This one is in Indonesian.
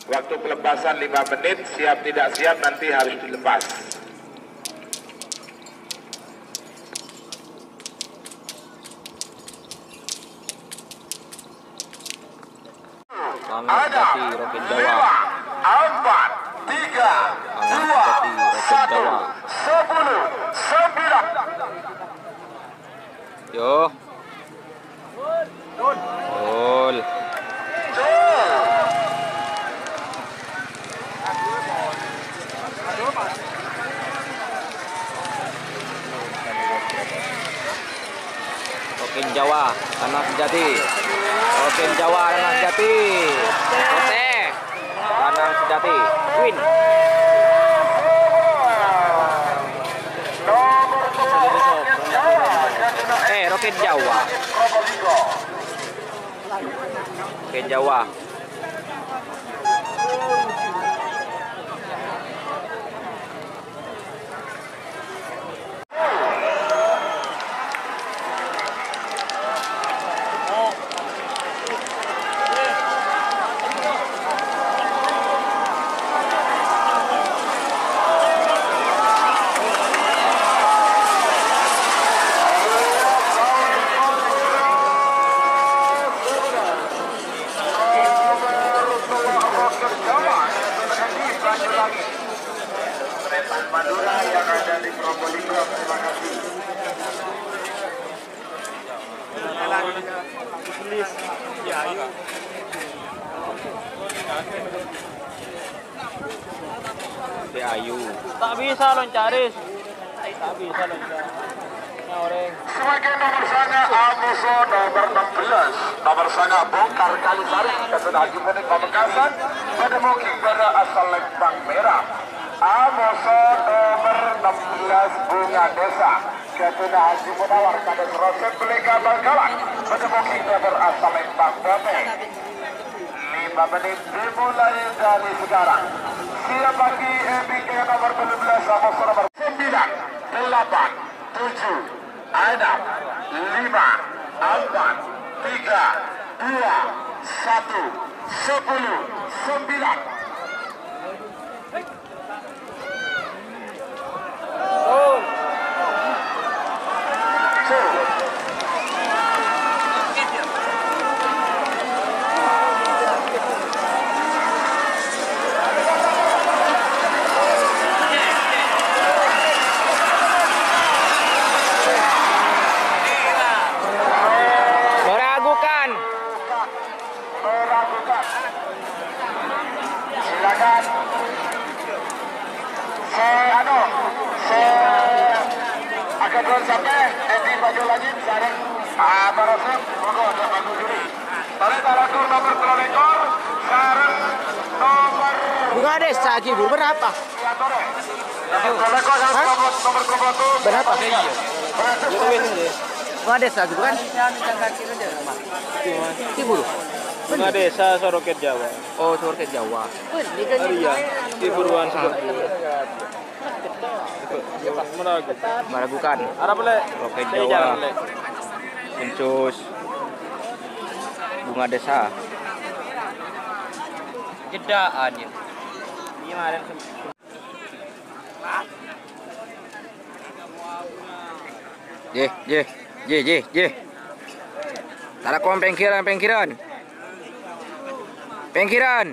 Waktu pelepasan 5 menit, siap tidak siap nanti harus dilepas. Ada 5, 4, 3, 2, 1, 10, 9. Yo. Gol. Rokin Jawa, Tanah Sejati. Rokin Jawa, Tanah Sejati. Oke. Tanah Sejati. Win. Rokin Jawa. Rokin Jawa. Madura yang ada di Probolinggo, terima kasih. Si Ayu. Tak bisa loncaris. Tak bisa loncaris. Orang. Sebagai nomor sana Amuso nomor 16, nomor sana Bongkar Kalisari, Ketua Haji Mudik Pamekasan, Pademoki pada asal Lembang Merah. Amuso nomor 16 Bunga Desa, Ketua Haji Munawar Kades Roset Beleka Bangkalan, Pademoki nomor asal Lembang Boteng. 5 menit dimulai dari sekarang. Siap bagi MBK nomor 12, Amuso nomor 9, 8, 7, 6, 5, 4, 3, 2, 1, 10, 9. Silakan. Akan belum sampai Edi maju lagi sekarang. Barosep, monggo ada maju dulu. Tarik taratur nomor telekor, sekarang nomor. Bunga Desa Gibu berapa? Telekor nomor kelompok. Berapa? Bunga Desa gitu kan? Gibu. Bunga Desa Soroket Jawa. Oh, Soroket Jawa. Iya, di Buruan seperti Meragukan. Arab boleh. Roket Jawa. Pencus. Bunga Desa. Jedaan ya. Gimana? Je. Tarakon pengkiran. Pengkiran.